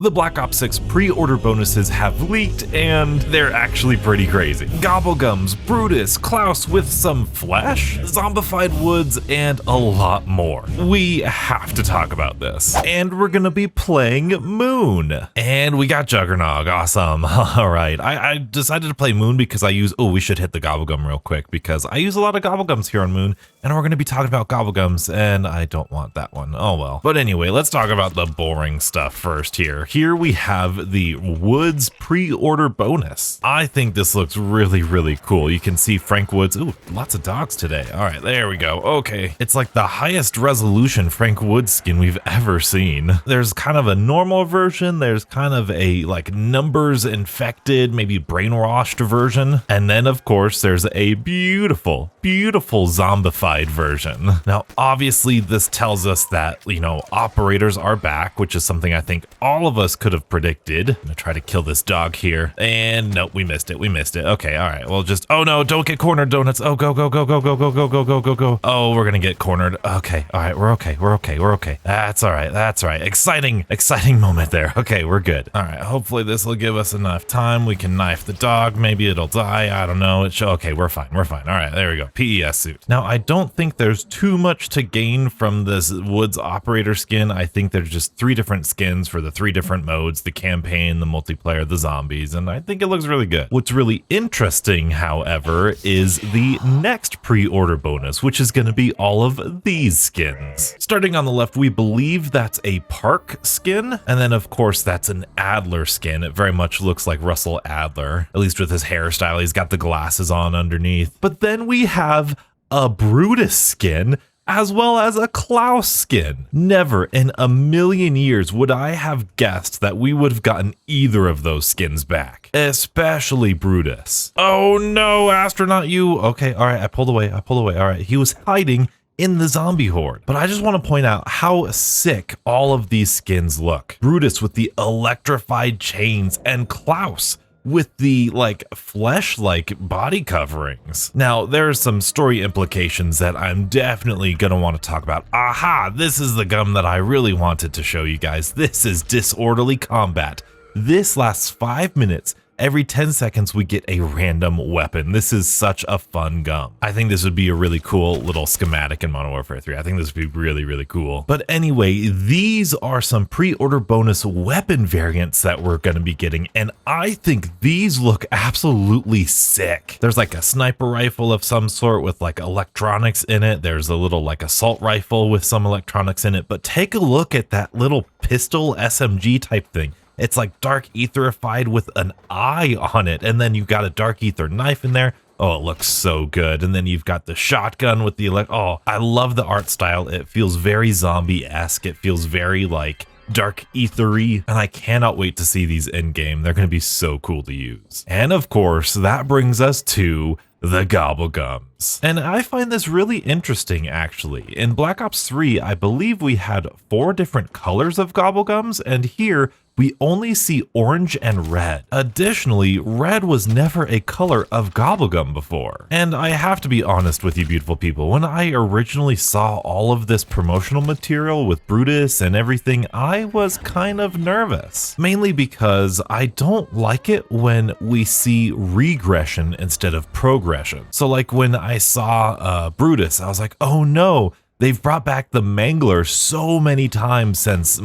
The Black Ops 6 pre-order bonuses have leaked, and they're actually pretty crazy. Gobblegums, Brutus, KLAUS with some flesh, zombified woods, and a lot more. We have to talk about this. And we're gonna be playing Moon. And we got Juggernog, awesome. Alright, I decided to play Moon because we should hit the Gobblegum real quick, because I use a lot of Gobblegums here on Moon, and we're gonna be talking about Gobblegums, and I don't want that one, oh well. But anyway, let's talk about the boring stuff first here. Here we have the Woods pre-order bonus. I think this looks really, really cool. You can see Frank Woods. Ooh, lots of dogs today. All right, there we go. Okay, it's like the highest resolution Frank Woods skin we've ever seen. There's kind of a normal version. There's kind of a like numbers infected, maybe brainwashed version. And then of course there's a beautiful, beautiful zombified version. Now, obviously this tells us that, you know, operators are back, which is something I think all of us could have predicted. I'm gonna try to kill this dog here. And nope, we missed it. We missed it. Okay, all right. Well, just, oh no, don't get cornered, donuts. Oh, go, go, go, go, go, go, go, go, go, go, go. Oh, we're gonna get cornered. Okay, all right, we're okay. We're okay. We're okay. That's all right. That's all right. Exciting moment there. Okay, we're good. All right, hopefully this will give us enough time. We can knife the dog. Maybe it'll die. I don't know. Okay, we're fine. We're fine. All right, there we go. PES suit. Now, I don't think there's too much to gain from this Woods operator skin. I think there's just 3 different skins for the 3 different modes, the campaign, the multiplayer, the zombies, and I think it looks really good. What's really interesting, however, is the next pre-order bonus, which is going to be all of these skins. Starting on the left, we believe that's a Park skin, and then of course that's an Adler skin. It very much looks like Russell Adler, at least with his hairstyle. He's got the glasses on underneath. But then we have a Brutus skin, as well as a KLAUS skin. Never in a million years would I have guessed that we would have gotten either of those skins back, especially Brutus. Oh no, astronaut you. Okay, all right, I pulled away. All right, he was hiding in the zombie horde. But I just want to point out how sick all of these skins look. Brutus with the electrified chains, and KLAUS with the like flesh-like body coverings. Now, there's some story implications that I'm definitely gonna want to talk about. Aha, this is the gum that I really wanted to show you guys. This is Disorderly Combat. This lasts 5 minutes. Every 10 seconds, we get a random weapon. This is such a fun gum. I think this would be a really cool little schematic in Modern Warfare 3. I think this would be really, really cool. But anyway, these are some pre-order bonus weapon variants that we're gonna be getting, and I think these look absolutely sick. There's like a sniper rifle of some sort with like electronics in it. There's a little like assault rifle with some electronics in it, but take a look at that little pistol SMG type thing. It's like dark etherified with an eye on it, and then you've got a dark ether knife in there. Oh, it looks so good. And then you've got the shotgun with the oh, I love the art style. It feels very zombie-esque. It feels very like dark ethery, and I cannot wait to see these in game. They're going to be so cool to use. And of course, that brings us to the Gobblegums. And I find this really interesting, actually. In Black Ops 3, I believe we had 4 different colors of Gobblegums, and here we only see orange and red. Additionally, red was never a color of Gobblegum before. And I have to be honest with you beautiful people, when I originally saw all of this promotional material with Brutus and everything, I was kind of nervous. Mainly because I don't like it when we see regression instead of progression. So like when I saw Brutus, I was like, oh no, they've brought back the Mangler so many times since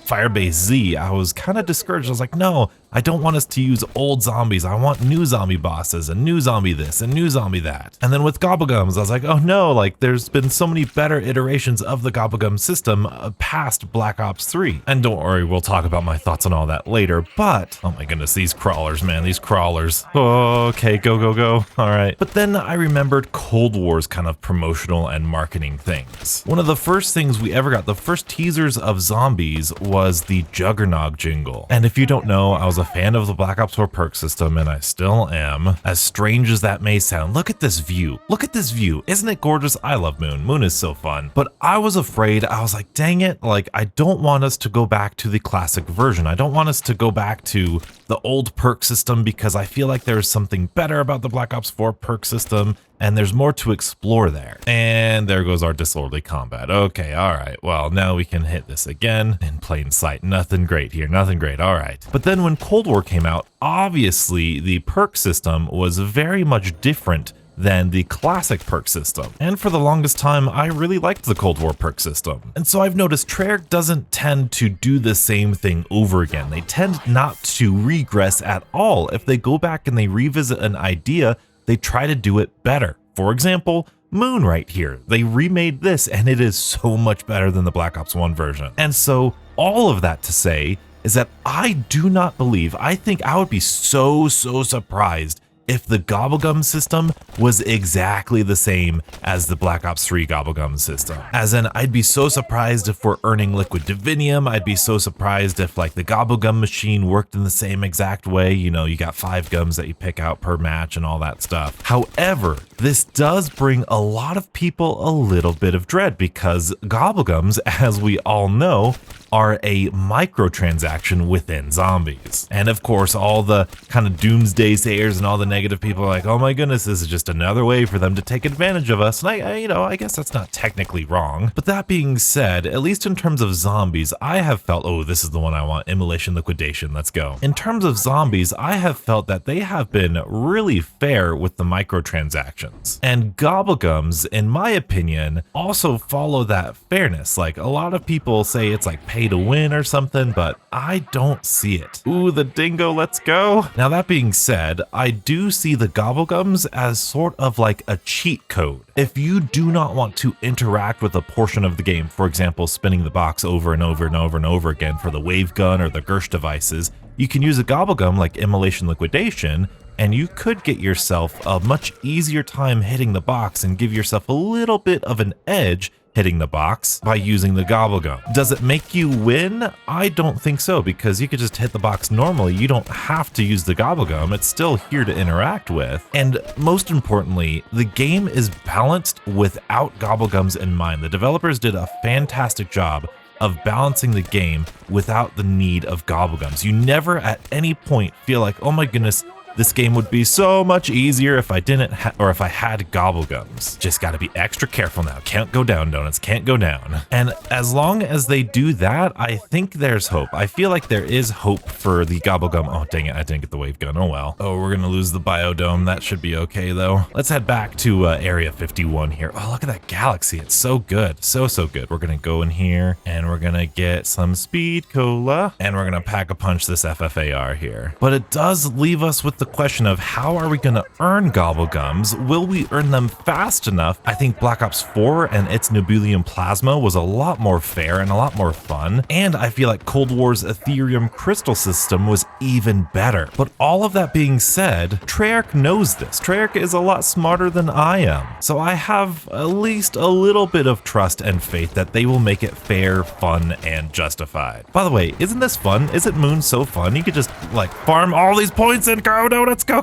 Firebase Z. I was kind of discouraged. I was like, no, I don't want us to use old zombies. I want new zombie bosses and new zombie this and new zombie that. And then with Gobblegums, I was like, oh no, like there's been so many better iterations of the Gobblegum system past Black Ops 3. And don't worry, we'll talk about my thoughts on all that later, but oh my goodness, these crawlers, man, these crawlers. Oh, okay, go, go, go. All right. But then I remembered Cold War's kind of promotional and marketing things. One of the first things we ever got, the first teasers of zombies, was the Juggernog jingle. And if you don't know, I was a fan of the Black Ops 4 perk system, and I still am. As strange as that may sound, look at this view. Look at this view. Isn't it gorgeous? I love Moon. Moon is so fun. But I was afraid. I was like, dang it. Like, I don't want us to go back to the classic version. I don't want us to go back to the old perk system because I feel like there's something better about the Black Ops 4 perk system and there's more to explore there. And there goes our disorderly combat. Okay, all right. Well, now we can hit this again in plain sight. Nothing great here, nothing great. All right. But then when Cold War came out, obviously the perk system was very much different than the classic perk system. And for the longest time, I really liked the Cold War perk system. And so I've noticed Treyarch doesn't tend to do the same thing over again. They tend not to regress at all. If they go back and they revisit an idea, they try to do it better. For example, Moon right here. They remade this and it is so much better than the Black Ops 1 version. And so all of that to say is that I do not believe, I think I would be so surprised if the Gobblegums system was exactly the same as the Black Ops 3 Gobblegums system. As in, I'd be so surprised if we're earning liquid divinium. I'd be so surprised if like the Gobblegum machine worked in the same exact way. You know, you got 5 gums that you pick out per match and all that stuff. However, this does bring a lot of people a little bit of dread because Gobblegums, as we all know, are a microtransaction within zombies. And of course, all the kind of doomsday sayers and all the negative people are like, oh my goodness, this is just another way for them to take advantage of us. And I guess that's not technically wrong. But that being said, at least in terms of zombies, I have felt, oh, this is the one I want, Immolation Liquidation, let's go. In terms of zombies, I have felt that they have been really fair with the microtransactions. And Gobblegums, in my opinion, also follow that fairness. Like a lot of people say it's like pay to win or something, but I don't see it. Ooh, the dingo, let's go. Now that being said, I do see the Gobblegums as sort of like a cheat code. If you do not want to interact with a portion of the game, for example, spinning the box over and over and over and over again for the wave gun or the Gersh devices, you can use a Gobblegum like Immolation Liquidation, and you could get yourself a much easier time hitting the box and give yourself a little bit of an edge hitting the box by using the Gobblegum. Does it make you win? I don't think so, because you could just hit the box normally. You don't have to use the Gobblegum. It's still here to interact with. And most importantly, the game is balanced without Gobblegums in mind. The developers did a fantastic job of balancing the game without the need of Gobblegums. You never at any point feel like, oh my goodness, this game would be so much easier if I didn't or if I had Gobblegums. Just gotta be extra careful now. Can't go down, donuts, can't go down. And as long as they do that, I think there's hope. I feel like there is hope for the Gobblegum. Oh, dang it, I didn't get the wave gun, oh well. Oh, we're gonna lose the biodome. That should be okay though. Let's head back to Area 51 here. Oh, look at that galaxy. It's so good, so good. We're gonna go in here and we're gonna get some speed cola and we're gonna pack a punch this FFAR here. But it does leave us with the question of how are we going to earn Gobblegums? Will we earn them fast enough? I think Black Ops 4 and its Nebulium Plasma was a lot more fair and a lot more fun, and I feel like Cold War's Ethereum Crystal system was even better. But all of that being said, Treyarch knows this. Treyarch is a lot smarter than I am, so I have at least a little bit of trust and faith that they will make it fair, fun, and justified. By the way, isn't this fun? Isn't Moon so fun? You could just like farm all these points and go, donuts, go,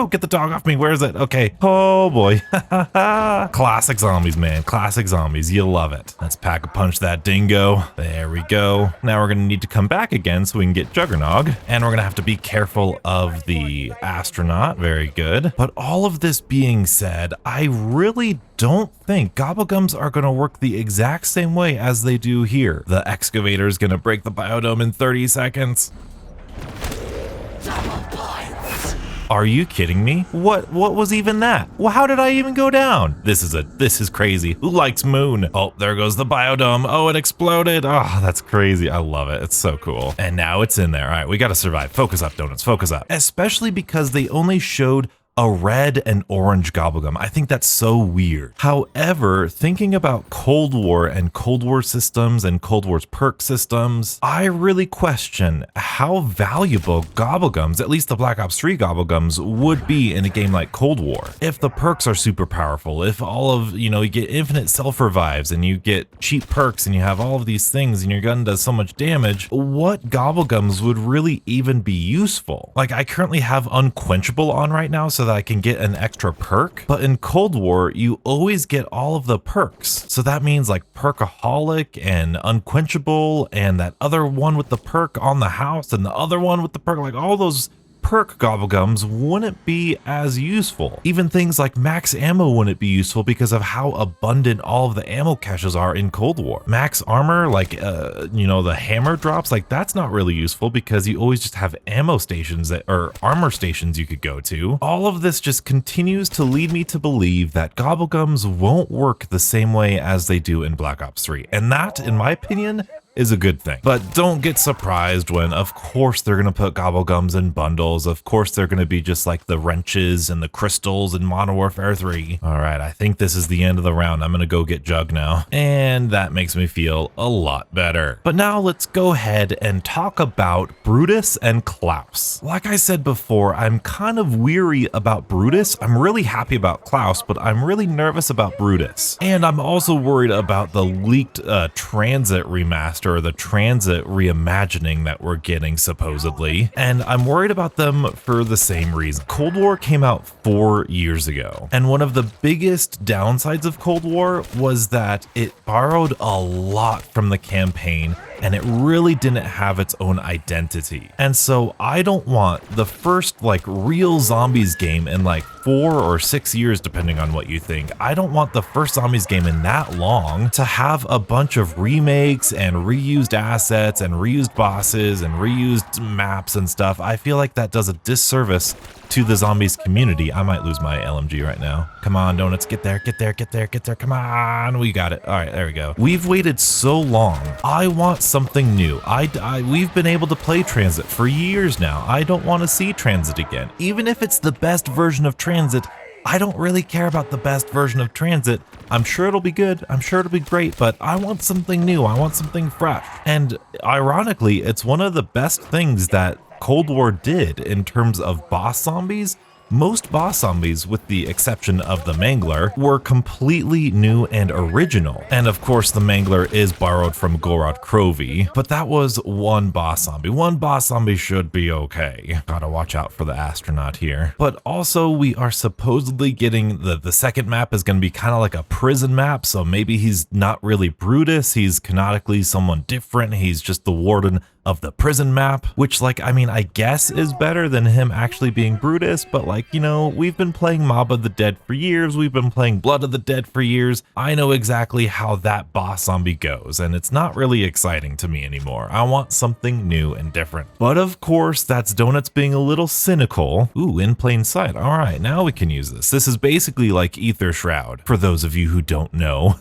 get the dog off me. Where is it? Okay. Oh boy. Classic zombies, man. Classic zombies. You love it. Let's pack a punch that dingo. There we go. Now we're gonna need to come back again so we can get Juggernog, and we're gonna have to be careful of the astronaut. Very good. But all of this being said, I really don't think Gobblegums are gonna work the exact same way as they do here. The excavator is gonna break the biodome in 30 seconds. Are you kidding me? What was even that? Well, how did I even go down? This is crazy. Who likes Moon? Oh, there goes the biodome. Oh, it exploded. Oh, that's crazy. I love it. It's so cool. And now it's in there. All right, we got to survive. Focus up, donuts. Focus up. Especially because they only showed a red and orange Gobblegum. I think that's so weird. However, thinking about Cold War and Cold War systems and Cold War's perk systems, I really question how valuable Gobblegums, at least the Black Ops 3 Gobblegums, would be in a game like Cold War. If the perks are super powerful, if all of, you get infinite self-revives and you get cheap perks and you have all of these things and your gun does so much damage, what Gobblegums would really even be useful? Like, I currently have Unquenchable on right now, so so that I can get an extra perk. But in Cold War, you always get all of the perks. So that means like Perkaholic and Unquenchable and that other one with the perk on the house and the other one with the perk, like all those perk gobblegums wouldn't be as useful. Even things like max ammo wouldn't be useful because of how abundant all of the ammo caches are in Cold War. Max armor, like, you know, the hammer drops, like that's not really useful because you always just have ammo stations or armor stations you could go to. All of this just continues to lead me to believe that gobblegums won't work the same way as they do in Black Ops 3. And that, in my opinion, is a good thing. But don't get surprised when, of course, they're going to put gobblegums in bundles. Of course, they're going to be just like the wrenches and the crystals in Modern Warfare 3. All right, I think this is the end of the round. I'm going to go get Jug now. And that makes me feel a lot better. But now let's go ahead and talk about Brutus and KLAUS. Like I said before, I'm kind of weary about Brutus. I'm really happy about KLAUS, but I'm really nervous about Brutus. And I'm also worried about the leaked Transit remaster, or the Transit reimagining that we're getting supposedly, and I'm worried about them for the same reason. Cold War came out 4 years ago, and one of the biggest downsides of Cold War was that it borrowed a lot from the campaign and it really didn't have its own identity. And so I don't want the first like real zombies game in like 4 or 6 years, depending on what you think. I don't want the first zombies game in that long to have a bunch of remakes and reused assets and reused bosses and reused maps and stuff. I feel like that does a disservice to the zombies community. I might lose my LMG right now. Come on, donuts, get there, get there, get there, get there. Come on, we got it. All right, there we go. We've waited so long. I want something new. We've been able to play Transit for years now. I don't want to see Transit again. Even if it's the best version of Transit, I don't really care about the best version of Transit. I'm sure it'll be good. I'm sure it'll be great, but I want something new. I want something fresh. And ironically, it's one of the best things that Cold War did in terms of boss zombies. Most boss zombies, with the exception of the Mangler, were completely new and original. And of course, the Mangler is borrowed from Gorod Krovi, but that was one boss zombie. One boss zombie should be okay. Gotta watch out for the astronaut here. But also, we are supposedly getting the second map is gonna be kind of like a prison map, so maybe he's not really Brutus, he's canonically someone different, he's just the warden of the prison map, which, like, I mean, I guess is better than him actually being Brutus, but like, you know, we've been playing Mob of the Dead for years, we've been playing Blood of the Dead for years. I know exactly how that boss zombie goes, and it's not really exciting to me anymore. I want something new and different. But of course, that's Donuts being a little cynical. Ooh, in plain sight. All right, now we can use this. This is basically like Ether Shroud, for those of you who don't know.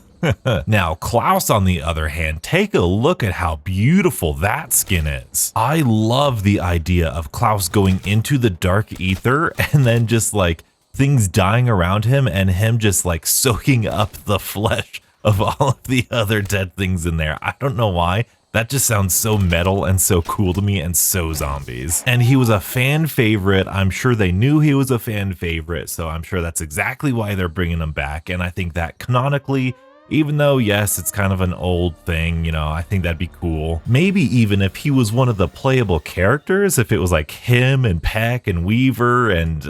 Now, KLAUS, on the other hand, take a look at how beautiful that skin is. I love the idea of KLAUS going into the dark ether and then just like things dying around him and him just like soaking up the flesh of all of the other dead things in there. I don't know why. That just sounds so metal and so cool to me and so zombies. And he was a fan favorite. I'm sure they knew he was a fan favorite, so I'm sure that's exactly why they're bringing him back. And I think that canonically, even though, yes, it's kind of an old thing, you know, I think that'd be cool. Maybe even if he was one of the playable characters, if it was like him and Peck and Weaver and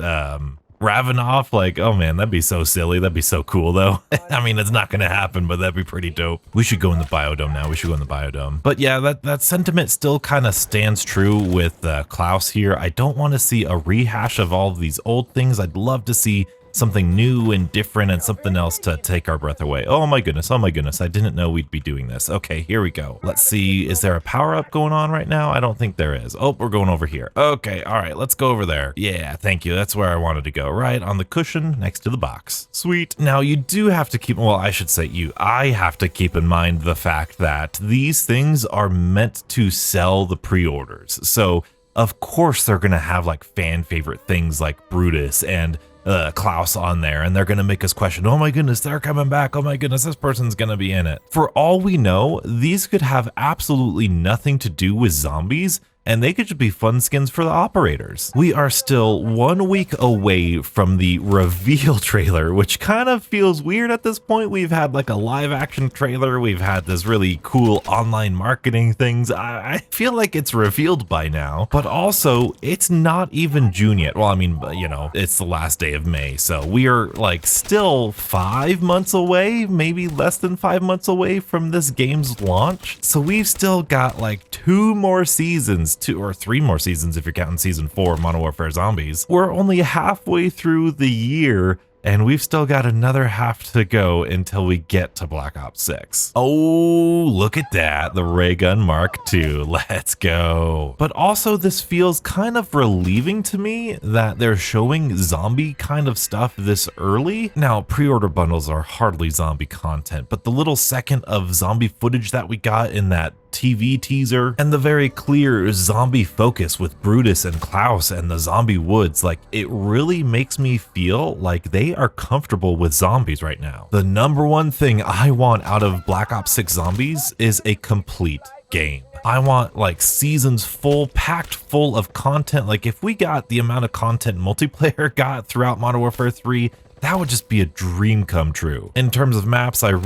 Ravenoff, like, oh man, that'd be so silly. That'd be so cool though. I mean, it's not gonna happen, but that'd be pretty dope. We should go in the biodome now. We should go in the biodome. But yeah, that sentiment still kind of stands true with KLAUS here. I don't want to see a rehash of all of these old things. I'd love to see something new and different and something else to take our breath away. Oh my goodness, I didn't know we'd be doing this. Okay, here we go. Let's see, is there a power-up going on right now? I don't think there is. Oh, we're going over here. Okay, all right, let's go over there. Yeah, thank you, that's where I wanted to go, right on the cushion next to the box. Sweet. Now you do have to keep, well, I should say I have to keep in mind the fact that these things are meant to sell the pre-orders. So of course they're gonna have like fan favorite things like Brutus and KLAUS on there, and they're gonna make us question, oh my goodness, they're coming back, oh my goodness, this person's gonna be in it. For all we know, these could have absolutely nothing to do with zombies, and they could just be fun skins for the operators. We are still 1 week away from the reveal trailer, which kind of feels weird at this point. We've had like a live action trailer, we've had this really cool online marketing things. I feel like it's revealed by now, but also it's not even June yet. Well, I mean, you know, it's the last day of May, so we are like still 5 months away, maybe less than 5 months away from this game's launch. So we've still got like 2 more seasons, 2 or 3 more seasons if you're counting season 4 of Modern Warfare Zombies. We're only halfway through the year, and we've still got another half to go until we get to Black Ops 6. Oh, look at that, the Ray Gun Mark II, let's go. But also this feels kind of relieving to me that they're showing zombie kind of stuff this early. Now, pre-order bundles are hardly zombie content, but the little second of zombie footage that we got in that TV teaser and the very clear zombie focus with Brutus and KLAUS and the zombie woods, like it really makes me feel like they are comfortable with zombies right now. The number one thing I want out of Black Ops 6 Zombies is a complete game. I want like seasons full, packed full of content. Like if we got the amount of content multiplayer got throughout Modern Warfare 3, that would just be a dream come true. In terms of maps, I'm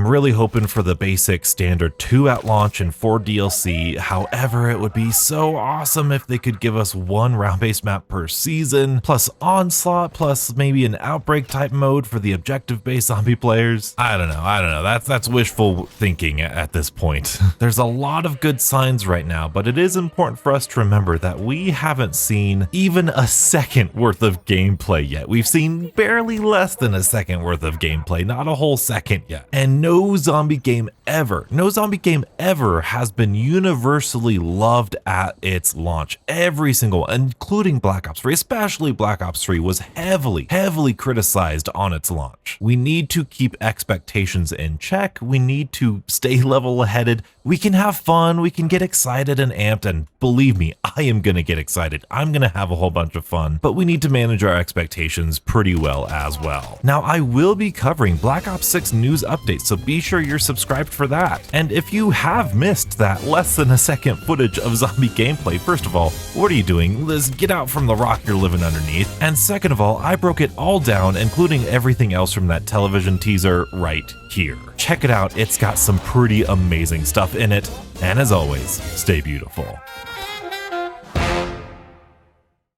really hoping for the basic standard 2 at launch and 4 DLC. However, it would be so awesome if they could give us 1 round-based map per season, plus Onslaught, plus maybe an Outbreak type mode for the objective-based zombie players. I don't know. That's wishful thinking at this point. There's a lot of good signs right now, but it is important for us to remember that we haven't seen even a second worth of gameplay yet. We've seen barely less than a second worth of gameplay, not a whole second yet. And no zombie game ever has been universally loved at its launch. Every single one, including Black Ops 3, especially Black Ops 3, was heavily criticized on its launch. We need to keep expectations in check. We need to stay level-headed. We can have fun, we can get excited and amped, and believe me, I am gonna get excited. I'm gonna have a whole bunch of fun, but we need to manage our expectations pretty well as well. Now, I will be covering Black Ops 6 news updates, so be sure you're subscribed for that. And if you have missed that less than a second footage of zombie gameplay, first of all, what are you doing? Liz, get out from the rock you're living underneath. And second of all, I broke it all down, including everything else from that television teaser right here. Check it out, it's got some pretty amazing stuff in it. And as always, stay beautiful.